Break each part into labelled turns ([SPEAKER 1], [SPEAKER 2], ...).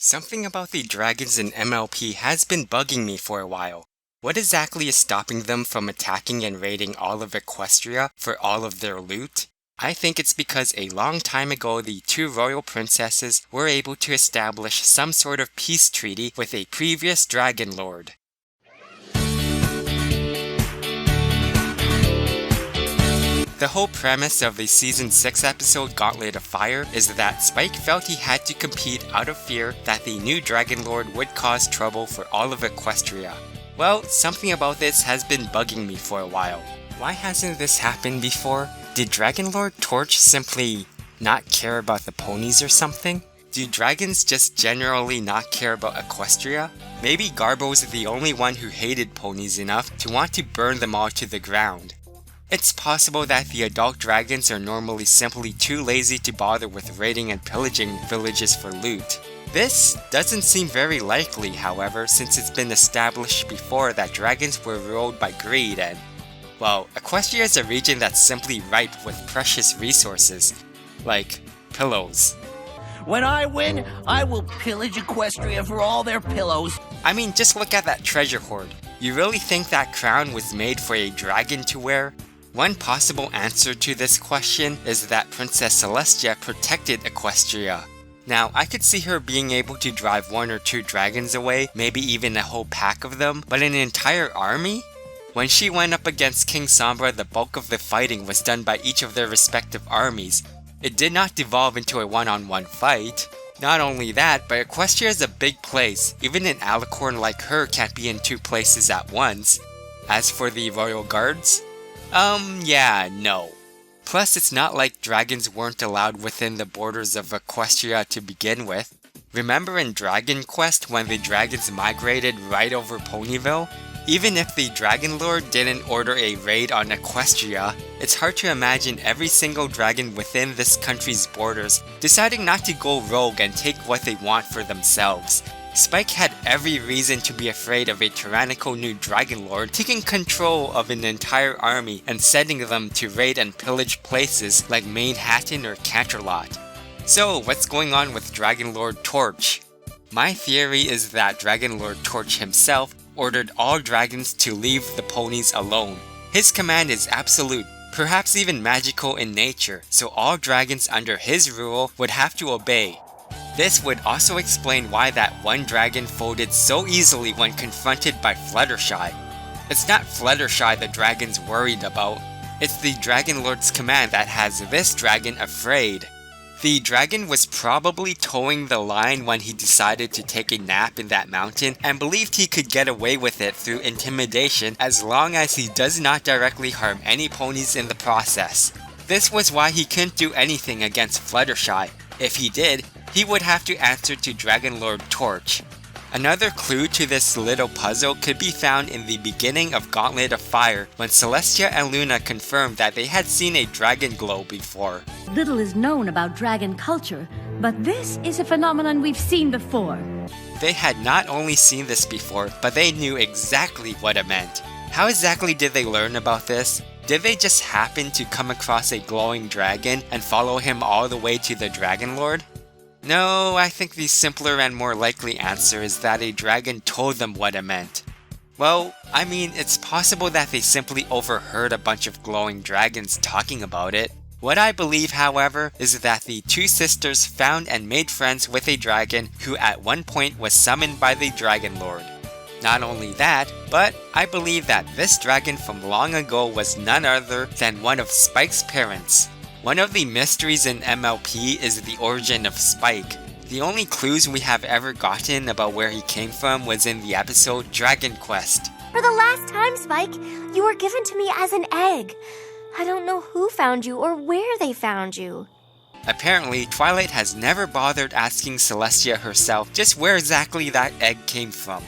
[SPEAKER 1] Something about the dragons in MLP has been bugging me for a while. What exactly is stopping them from attacking and raiding all of Equestria for all of their loot? I think it's because a long time ago the two royal princesses were able to establish some sort of peace treaty with a previous dragon lord. The whole premise of the Season 6 episode Gauntlet of Fire is that Spike felt he had to compete out of fear that the new Dragon Lord would cause trouble for all of Equestria. Well, something about this has been bugging me for a while. Why hasn't this happened before? Did Dragon Lord Torch simply not care about the ponies or something? Do dragons just generally not care about Equestria? Maybe Garbo's the only one who hated ponies enough to want to burn them all to the ground. It's possible that the adult dragons are normally simply too lazy to bother with raiding and pillaging villages for loot. This doesn't seem very likely, however, since it's been established before that dragons were ruled by greed and, well, Equestria is a region that's simply ripe with precious resources, like pillows.
[SPEAKER 2] When I win, I will pillage Equestria for all their pillows.
[SPEAKER 1] I mean, just look at that treasure hoard. You really think that crown was made for a dragon to wear? One possible answer to this question is that Princess Celestia protected Equestria. Now, I could see her being able to drive one or two dragons away, maybe even a whole pack of them, but an entire army? When she went up against King Sombra, the bulk of the fighting was done by each of their respective armies. It did not devolve into a one-on-one fight. Not only that, but Equestria is a big place. Even an alicorn like her can't be in two places at once. As for the royal guards, no. Plus, it's not like dragons weren't allowed within the borders of Equestria to begin with. Remember in Dragon Quest when the dragons migrated right over Ponyville? Even if the Dragon Lord didn't order a raid on Equestria, it's hard to imagine every single dragon within this country's borders deciding not to go rogue and take what they want for themselves. Spike had every reason to be afraid of a tyrannical new Dragon Lord taking control of an entire army and sending them to raid and pillage places like Manhattan or Canterlot. So, what's going on with Dragon Lord Torch? My theory is that Dragon Lord Torch himself ordered all dragons to leave the ponies alone. His command is absolute, perhaps even magical in nature, so all dragons under his rule would have to obey. This would also explain why that one dragon folded so easily when confronted by Fluttershy. It's not Fluttershy the dragon's worried about, it's the Dragon Lord's command that has this dragon afraid. The dragon was probably towing the line when he decided to take a nap in that mountain and believed he could get away with it through intimidation as long as he does not directly harm any ponies in the process. This was why he couldn't do anything against Fluttershy. If he did, he would have to answer to Dragon Lord Torch. Another clue to this little puzzle could be found in the beginning of Gauntlet of Fire when Celestia and Luna confirmed that they had seen a dragon glow before.
[SPEAKER 3] Little is known about dragon culture, but this is a phenomenon we've seen before.
[SPEAKER 1] They had not only seen this before, but they knew exactly what it meant. How exactly did they learn about this? Did they just happen to come across a glowing dragon and follow him all the way to the Dragon Lord? No, I think the simpler and more likely answer is that a dragon told them what it meant. Well, I mean, it's possible that they simply overheard a bunch of glowing dragons talking about it. What I believe, however, is that the two sisters found and made friends with a dragon who at one point was summoned by the Dragon Lord. Not only that, but I believe that this dragon from long ago was none other than one of Spike's parents. One of the mysteries in MLP is the origin of Spike. The only clues we have ever gotten about where he came from was in the episode Dragon Quest.
[SPEAKER 4] For the last time, Spike, you were given to me as an egg. I don't know who found you or where they found you.
[SPEAKER 1] Apparently, Twilight has never bothered asking Celestia herself just where exactly that egg came from.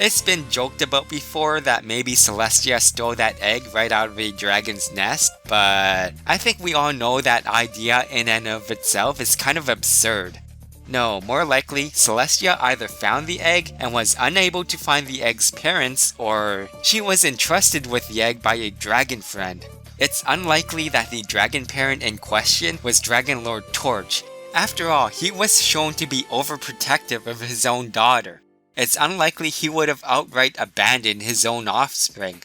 [SPEAKER 1] It's been joked about before that maybe Celestia stole that egg right out of a dragon's nest, but I think we all know that idea in and of itself is kind of absurd. No, more likely, Celestia either found the egg and was unable to find the egg's parents, or she was entrusted with the egg by a dragon friend. It's unlikely that the dragon parent in question was Dragon Lord Torch. After all, he was shown to be overprotective of his own daughter. It's unlikely he would have outright abandoned his own offspring.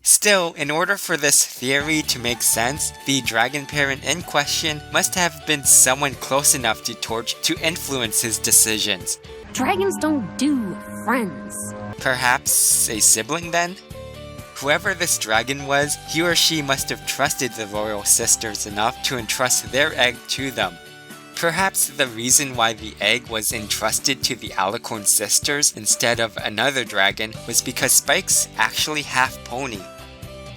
[SPEAKER 1] Still, in order for this theory to make sense, the dragon parent in question must have been someone close enough to Torch to influence his decisions.
[SPEAKER 3] Dragons don't do friends.
[SPEAKER 1] Perhaps a sibling then? Whoever this dragon was, he or she must have trusted the royal sisters enough to entrust their egg to them. Perhaps the reason why the egg was entrusted to the Alicorn sisters instead of another dragon was because Spike's actually half pony.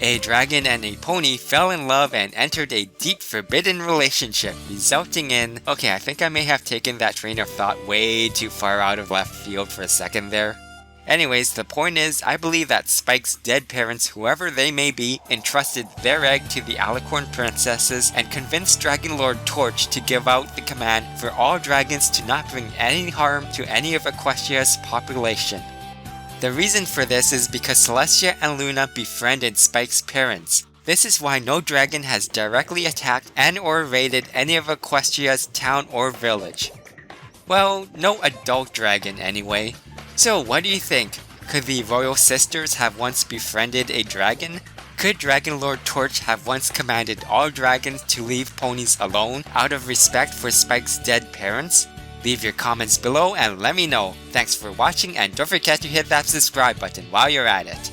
[SPEAKER 1] A dragon and a pony fell in love and entered a deep forbidden relationship, resulting in... Okay, I think I may have taken that train of thought way too far out of left field for a second there. Anyways, the point is, I believe that Spike's dead parents, whoever they may be, entrusted their egg to the Alicorn princesses and convinced Dragon Lord Torch to give out the command for all dragons to not bring any harm to any of Equestria's population. The reason for this is because Celestia and Luna befriended Spike's parents. This is why no dragon has directly attacked and or raided any of Equestria's town or village. Well, no adult dragon anyway. So what do you think? Could the royal sisters have once befriended a dragon? Could Dragon Lord Torch have once commanded all dragons to leave ponies alone out of respect for Spike's dead parents? Leave your comments below and let me know. Thanks for watching and don't forget to hit that subscribe button while you're at it.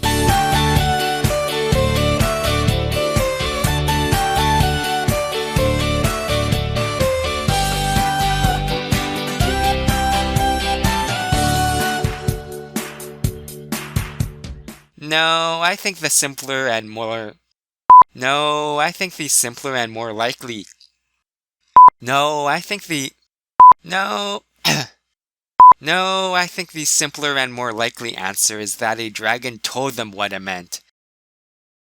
[SPEAKER 1] No, I think the simpler and more likely... No, I think the simpler and more likely answer is that a dragon told them what it meant.